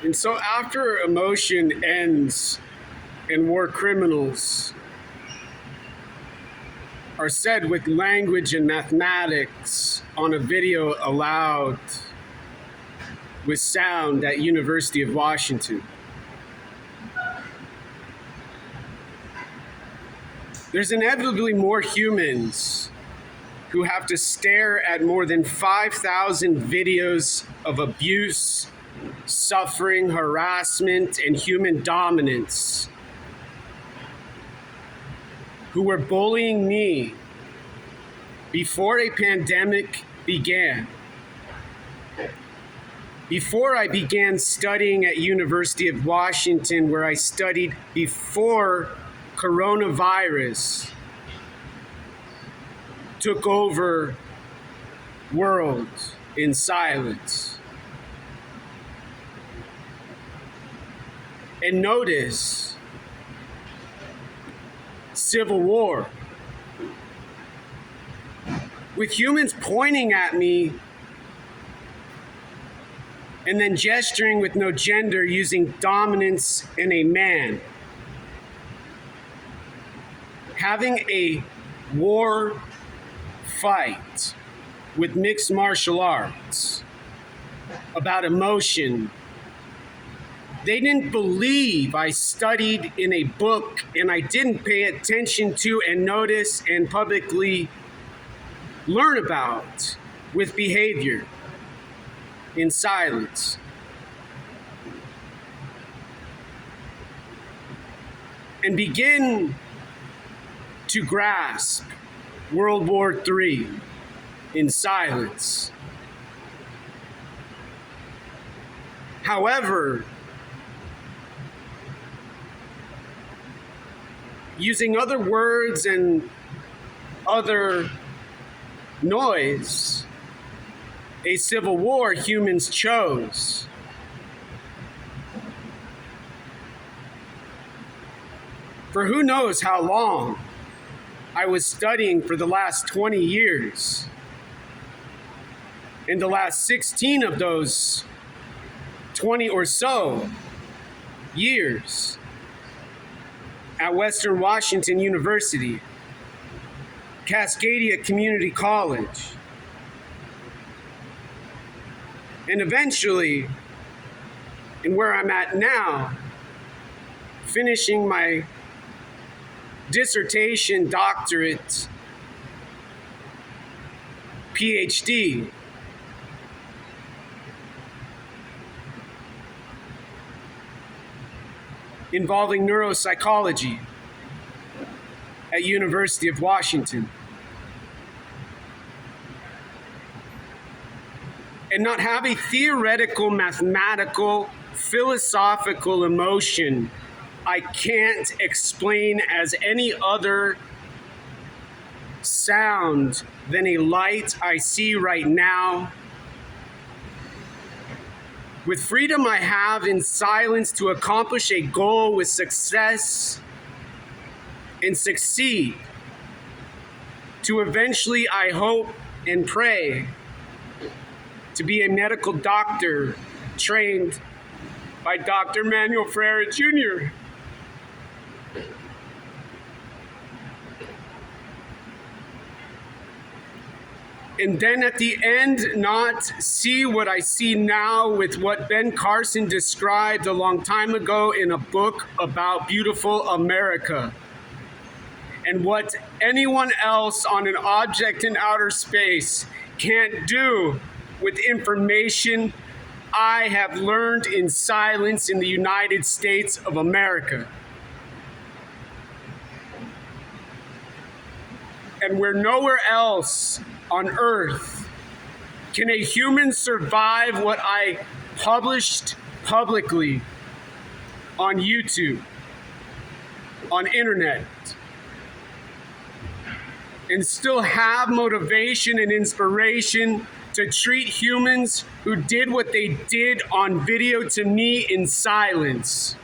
And so after emotion ends and war criminals are said with language and mathematics on a video allowed with sound at University of Washington, there's inevitably more humans who have to stare at more than 5,000 videos of abuse, suffering, harassment, and human dominance, who were bullying me before a pandemic began. Before I began studying at University of Washington, where I studied before coronavirus took over world in silence. And notice civil war, with humans pointing at me and then gesturing with no gender, using dominance in a man, having a war fight with mixed martial arts about emotion. They didn't believe I studied in a book and I didn't pay attention to and notice and publicly learn about with behavior in silence. And begin to grasp World War III in silence. However, using other words and other noise, a civil war humans chose. For who knows how long I was studying for the last 20 years. In the last 16 of those 20 or so years at Western Washington University, Cascadia Community College, and eventually, and where I'm at now, finishing my dissertation, doctorate, PhD, involving neuropsychology at University of Washington. And not have a theoretical, mathematical, philosophical emotion I can't explain as any other sound than a light I see right now. With freedom I have in silence to accomplish a goal with success and succeed, to eventually, I hope and pray, to be a medical doctor trained by Dr. Manuel Freire Jr. And then at the end, not see what I see now with what Ben Carson described a long time ago in a book about beautiful America. And what anyone else on an object in outer space can't do with information I have learned in silence in the United States of America. And where nowhere else on earth can a human survive what I published publicly on YouTube, on internet, and still have motivation and inspiration to treat humans who did what they did on video to me in silence.